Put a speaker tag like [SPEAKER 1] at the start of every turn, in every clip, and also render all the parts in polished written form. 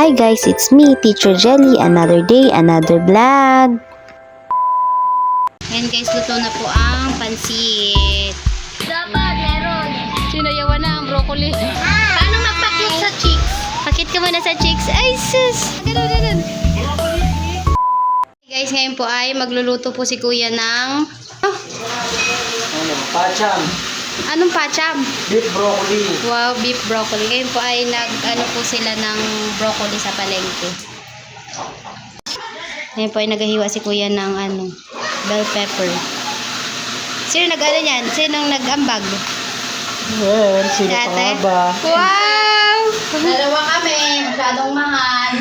[SPEAKER 1] Hi guys, it's me, Teacher Jelly. Another day, another vlog. Ngayon guys, luto na po ang pansit.
[SPEAKER 2] Dapat meron.
[SPEAKER 1] Sinayawan na ang broccoli.
[SPEAKER 2] Paano magpakit sa cheeks?
[SPEAKER 1] Pakit ka muna sa cheeks. Ay sus! Ganun. Guys, ngayon po ay magluluto po si kuya ng...
[SPEAKER 3] Pacham.
[SPEAKER 1] Anong pacham?
[SPEAKER 3] Beef broccoli.
[SPEAKER 1] Wow, beef broccoli. Ngayon po ay nag-ano po sila ng broccoli sa palengke. Ngayon po ay naghahiwa si kuya ng bell pepper. Sino nag-ano yan? Sinong nag-ambag?
[SPEAKER 3] Well, sino pa nga ba?
[SPEAKER 1] Wow!
[SPEAKER 2] Dalawa kami. Masyadong mahal.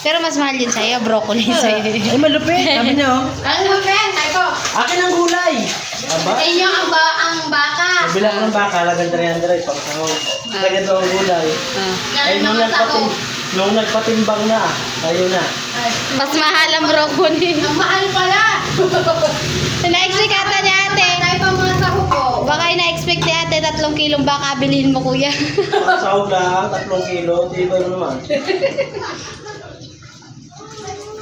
[SPEAKER 1] Pero mas mahal yun sa'yo, broccoli sa'yo.
[SPEAKER 3] Ay, malupit. Sabi niyo.
[SPEAKER 2] Ano mo, friend? Sabi ko,
[SPEAKER 3] Akin ang gulay. Aba?
[SPEAKER 2] sa inyo ang baka.
[SPEAKER 3] Bilang ng baka, lagang 300. Pagkaho. Ganito ang gulay. Ay,
[SPEAKER 2] Galing mga sako.
[SPEAKER 3] nung nagpatimbang na, tayo na.
[SPEAKER 1] Mas mahal ang broccoli.
[SPEAKER 2] Ang mahal pala.
[SPEAKER 1] Na-expect ata ni ate.
[SPEAKER 2] Tayo pa mga sako ko.
[SPEAKER 1] Baka na-expect ni ate 3 kilong baka bilhin mo, kuya.
[SPEAKER 3] Sahog lang, 3 kilo. Di ba naman?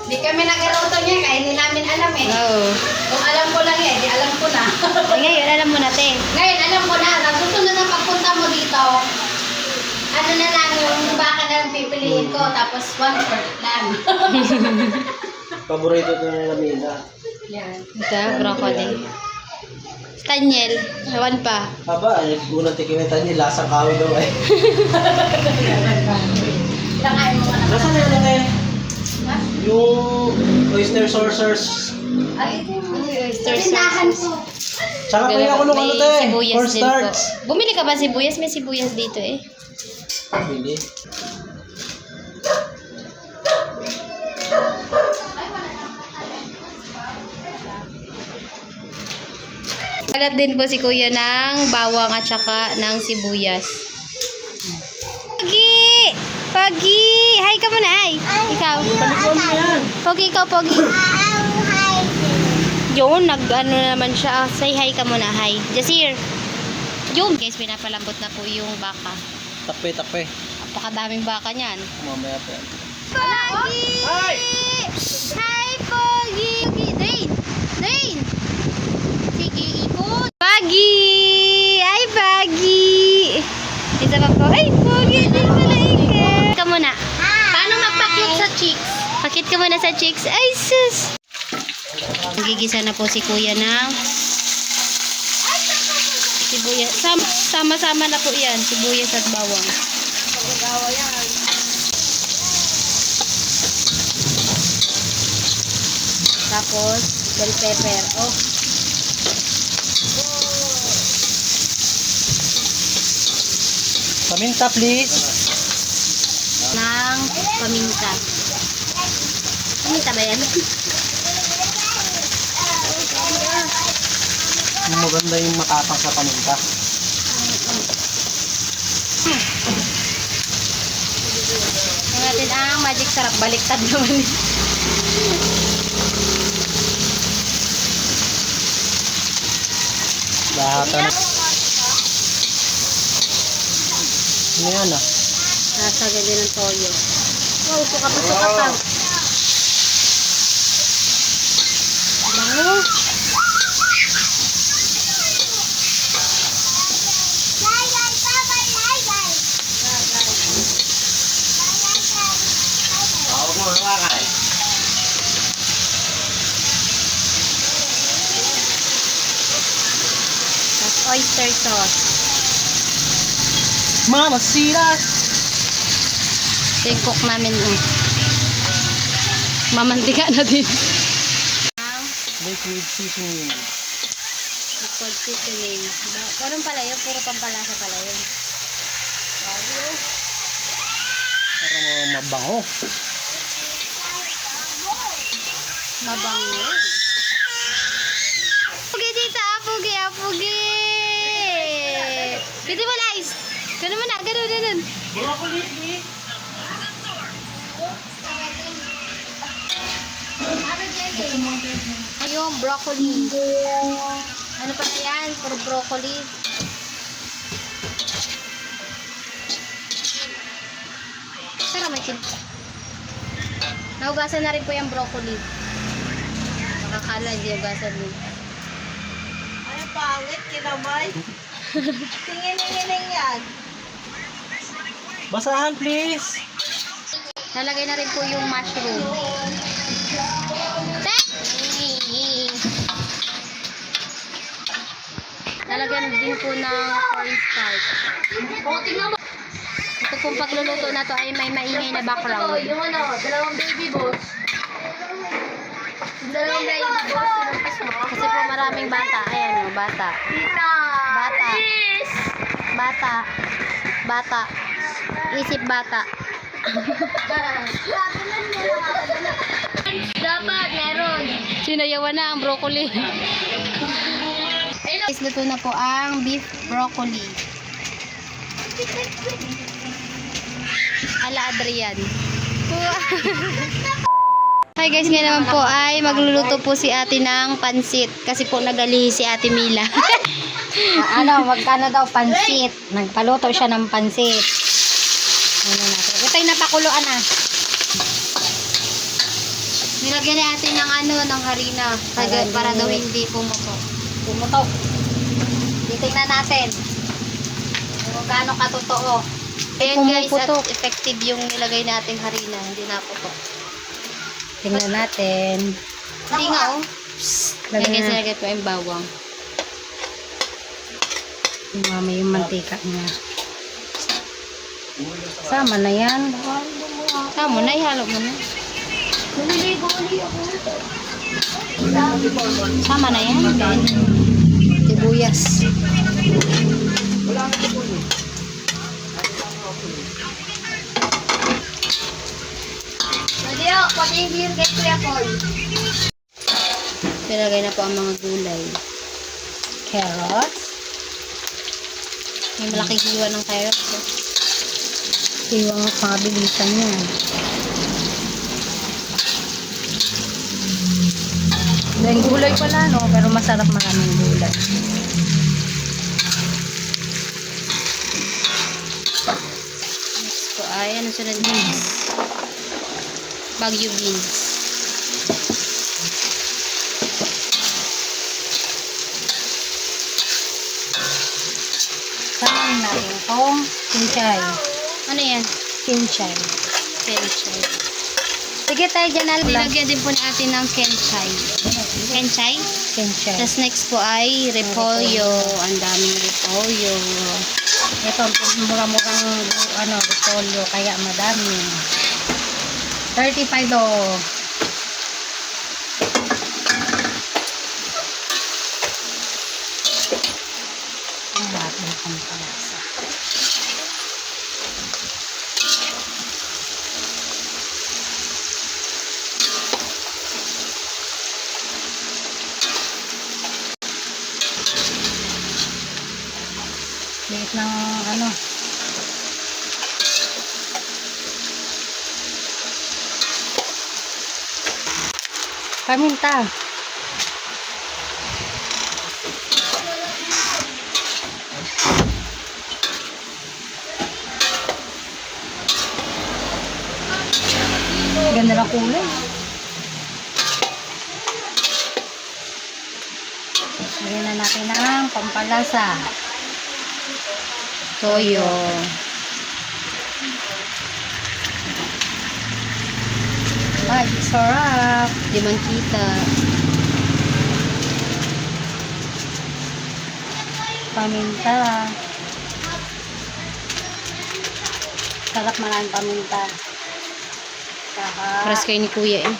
[SPEAKER 2] Di kami nag-aroto niya kaya hindi namin alam eh.
[SPEAKER 1] Oo.
[SPEAKER 2] Kung alam ko lang eh, di alam ko na.
[SPEAKER 1] Ngayon, alam mo na, te.
[SPEAKER 2] Ngayon, alam ko na. Sa susunod na pagpunta mo dito, ano na lang, yung baka na lang pipiliin ko, tapos 1/4 lang.
[SPEAKER 3] Paborito ito ng lamina.
[SPEAKER 2] Yan.
[SPEAKER 1] Ito, broccoli. Tanyel. Ewan pa.
[SPEAKER 3] Aba, ay, unang tikimitan niya, lasang kahoy daw eh.
[SPEAKER 2] Langayin mo ka na.
[SPEAKER 3] Nasaan na yun eh?
[SPEAKER 2] Ha?
[SPEAKER 3] Yung oyster saucers.
[SPEAKER 2] Ay, ito yung
[SPEAKER 1] Oyster
[SPEAKER 2] tindahan
[SPEAKER 1] sauce.
[SPEAKER 2] ko.
[SPEAKER 3] Tsaka pa yung ano
[SPEAKER 1] May
[SPEAKER 3] te.
[SPEAKER 1] sibuyas
[SPEAKER 3] For
[SPEAKER 1] din
[SPEAKER 3] starts.
[SPEAKER 1] po. Bumili ka ba sibuyas? May sibuyas dito eh.
[SPEAKER 3] Hindi.
[SPEAKER 1] Kalat din po si kuya ng bawang at saka ng sibuyas. Pogi! Pogi! Hi ka muna, hi! Ikaw. Pogi, ikaw, Pogi. Yun, nag-ano naman siya. Say hi ka muna, hi. Jasir. Yun, guys, pinapalambot na po yung baka.
[SPEAKER 3] Takpe.
[SPEAKER 1] Napakadaming baka niyan.
[SPEAKER 3] Mamaya pa yan.
[SPEAKER 1] Pogi!
[SPEAKER 3] Hi!
[SPEAKER 1] Hi, Pogi! Drain! Drain! Sige, ikot! Pogi! Hi, Pogi! Isa pa po. Ay, Pogi! Hindi pala ikat. Ka muna.
[SPEAKER 2] Paano magpakit sa cheeks?
[SPEAKER 1] Pakit ka muna sa cheeks. Ay, sus! Gigisa na po si kuya ng sibuyas. Sama-sama na po yan. Sibuyas at bawang. Tapos, bell pepper. Oh.
[SPEAKER 3] Paminta please.
[SPEAKER 1] Ng paminta. Paminta ba yan?
[SPEAKER 3] Maganda yung matapang sa paminta.
[SPEAKER 1] Ang natin ang magic sarap. Baliktad naman.
[SPEAKER 3] Lahat na. Ano yan ah?
[SPEAKER 1] Nasa ganda ng toyo. Wow, suka-suka. Bango.
[SPEAKER 3] Huwag mo hawakan.
[SPEAKER 1] Tapos oyster sauce.
[SPEAKER 3] Mama, sira.
[SPEAKER 1] Ito yung cook namin. Mamantika na din.
[SPEAKER 3] Liquid seasoning.
[SPEAKER 1] Liquid seasoning. Parang pala yun. Puro pampalasa pala yun.
[SPEAKER 3] Para mabango.
[SPEAKER 1] Mabango. Pugi dito. Pugi. Pugi. Visualize. Ganun mo na. Ganun.
[SPEAKER 3] Broccoli please.
[SPEAKER 1] Ayun, broccoli. Ano pa yan? For broccoli.
[SPEAKER 2] Tara, may Naugasan na rin po yung broccoli. Nakakala, hindi ugasan mo.
[SPEAKER 4] Ay, pangit, kinamay. Tingin yan.
[SPEAKER 3] Basahan, please.
[SPEAKER 2] Nalagay na rin po yung mushroom. Nalagyan din po ng cornstarch. Ito pong pagluluto na to ay may maingay na background.
[SPEAKER 4] Yung dalawang baby boss. Dalawang baby boss.
[SPEAKER 2] Kasi po maraming bata. Ayan o, bata.
[SPEAKER 4] Tita.
[SPEAKER 2] Bata. Bata. Bata. Isip bata.
[SPEAKER 4] Dapat, meron.
[SPEAKER 2] Sinayawan na ang broccoli. Guys, luto na po ang beef broccoli. Ala Adrian. Hi guys, ngayon naman po ay magluluto po si ate ng pansit. Kasi po nagali si ate Mila.
[SPEAKER 1] Magkano daw pansit? Nagpaluto siya ng pansit. Ito yung napakuluan ah.
[SPEAKER 2] Nilagyan ni ate ng ng harina. Para daw hindi pumutok.
[SPEAKER 1] Pumutok. Titingnan natin kung gaano katotoo.
[SPEAKER 2] Ayan guys, at
[SPEAKER 1] Pumuputok.
[SPEAKER 2] effective yung nilagay nating harina. Hindi naputok.
[SPEAKER 1] Tingnan natin.
[SPEAKER 2] Hindi nga oh. Ayan
[SPEAKER 1] Lagyan
[SPEAKER 2] guys,
[SPEAKER 1] na.
[SPEAKER 2] nilagay po yung bawang.
[SPEAKER 1] Umami yung mantika niya. Sama na yan.
[SPEAKER 2] Tama na, ihalo mo na. Sama na yan.
[SPEAKER 1] Sibuyas.
[SPEAKER 2] Nilagay na po ang mga gulay.
[SPEAKER 1] Carrots.
[SPEAKER 2] May malaking hiwa ng carrots. Oh.
[SPEAKER 1] Iwang pabilisan yan. May gulay pala, no? Pero masarap maraming gulay.
[SPEAKER 2] Next po ay, ano sunod beans? Baguio beans.
[SPEAKER 1] Samahin natin itong kinchay.
[SPEAKER 2] Ano yan?
[SPEAKER 1] Kinchay.
[SPEAKER 2] Kenchay.
[SPEAKER 1] Sige tayo dyan, Alba.
[SPEAKER 2] Nilagyan din po ni ate ng kenchay. Kenchay?
[SPEAKER 1] Kinchay.
[SPEAKER 2] Tapos next po ay repolyo. Ang daming repolyo.
[SPEAKER 1] Ito, mura-murang repolyo, kaya madami. 35 do. Ang natin ang palasa. Liit ng paminta. Ganda ng kulay. Lagyan na natin ang pampalasa.
[SPEAKER 2] Toyo.
[SPEAKER 1] Ay, sarap.
[SPEAKER 2] Di man kita.
[SPEAKER 1] Paminta. Sarap maraming paminta. Saka
[SPEAKER 2] Paras kayo ni kuya eh.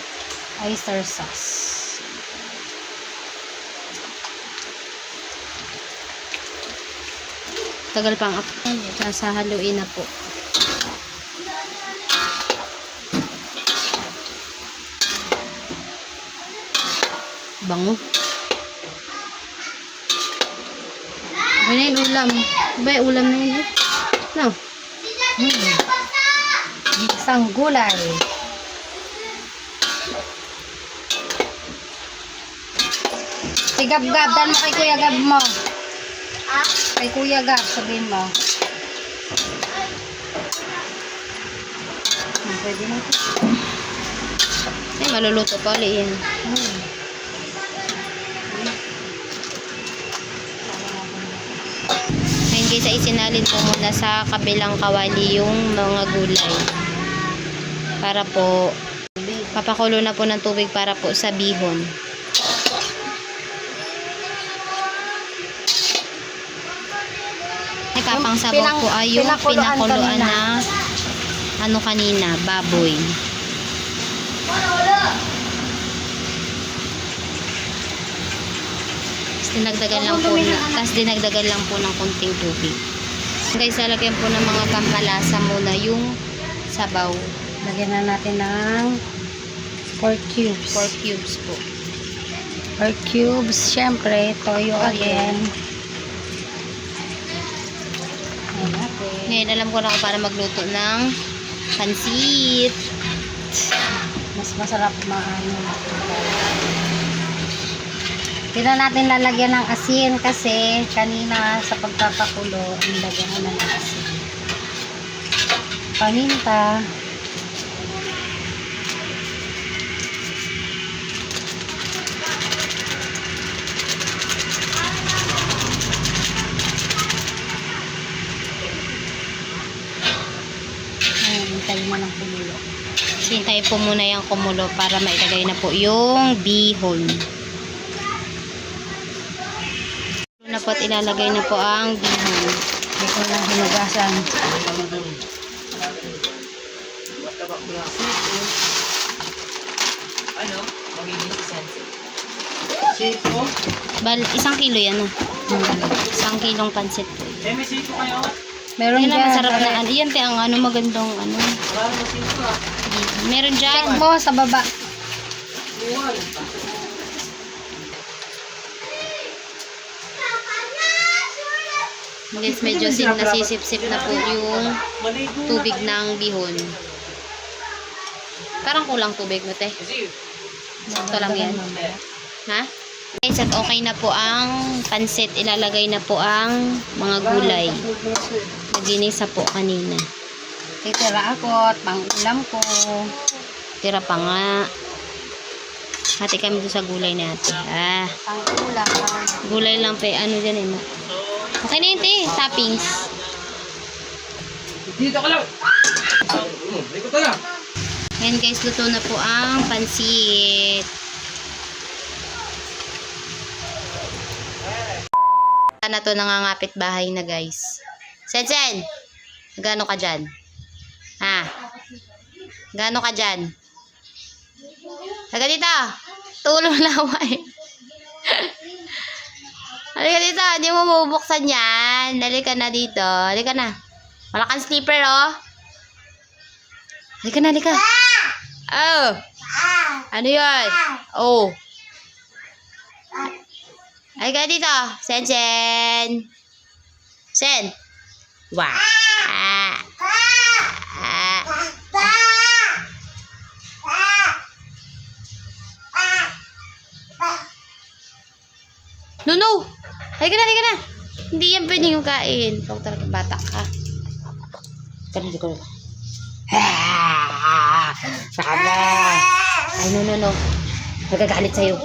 [SPEAKER 1] oyster sauce.
[SPEAKER 2] Tagal pang up. Sasahaluin na po. Bango. Ano na yung ulam? Ba yung ulam na yun eh? No.
[SPEAKER 1] Isang gulay. Si Gab-Gab, dan mo kay Kuya Gab mo. Kay Kuya Gab, sabihin mo.
[SPEAKER 2] Pwede na ito.
[SPEAKER 1] Ay, maluluto pa ulit yan. Ngayon guys, ay isinalin po muna sa kabilang kawali yung mga gulay. Para po, papakulo na po ng tubig para po sa bihon. Ay, papangsabaw po ay yung pinakuluan na ano kanina, baboy. Tapos dinagdagan lang po ng konting tubig. Guys, lalagyan po ng mga pampalasa muna yung sabaw.
[SPEAKER 2] Lagyan na natin ng 4 cubes.
[SPEAKER 1] 4 cubes po.
[SPEAKER 2] 4 cubes. Siyempre, toyo again. Ayan natin.
[SPEAKER 1] Ngayon, alam ko na kung para magluto ng pansit.
[SPEAKER 2] Mas masarap maano. Hindi na natin lalagyan ng asin kasi kanina sa pagpapakulo, nilagyan na ng asin. Paminta. Hintayin mo ng kumulo.
[SPEAKER 1] Hintayin po muna yung kumulo para mailagay na po yung bihon. Na po at ilalagay na po ang bihon.
[SPEAKER 2] Dito lang hinugasan.
[SPEAKER 3] Ano? Magiging sense. Siko?
[SPEAKER 1] Bal, 1 kilo yan ah. 1 kilong pansit po.
[SPEAKER 3] May siko kayo?
[SPEAKER 2] Meron
[SPEAKER 1] Yan ang
[SPEAKER 2] dyan.
[SPEAKER 1] masarap na ano. Yan te ang ano magandang ano.
[SPEAKER 3] Marami na siko ah.
[SPEAKER 1] Meron dyan.
[SPEAKER 2] Check mo sa baba.
[SPEAKER 1] Guys, medyo nasisip-sip na po yung tubig ng bihon. Parang kulang tubig mo, te. Sakto lang yan. Ha? Guys, at okay na po ang pansit. Ilalagay na po ang mga gulay. Naginisa po kanina.
[SPEAKER 2] Titira ako at pang-ulam ko.
[SPEAKER 1] Tira pa nga. Hati kami doon sa gulay natin.
[SPEAKER 2] Pang-ulam.
[SPEAKER 1] Gulay lang pe. Ano dyan eh. Okay na yun, te. Toppings.
[SPEAKER 3] Dito ka lang! Likot ka lang!
[SPEAKER 1] Ayan guys, luto na po ang pansit. Na to nangangapit bahay na guys. Sen! Gano ka dyan? Ha? Gano ka dyan? Halika dito! Tulong laway. Halika dito, hindi mo mabubuksan yan. Halika na dito. Halika na. Wala kang slipper, oh. Halika na, halika. Oh. Ano yun? Oh. Halika dito. Sen. Sen. Wah. No. Halika na. Hindi yan pwede yung kain. Ikaw talaga bata ka. Ganun. Ay, no. Nagagalit sa'yo.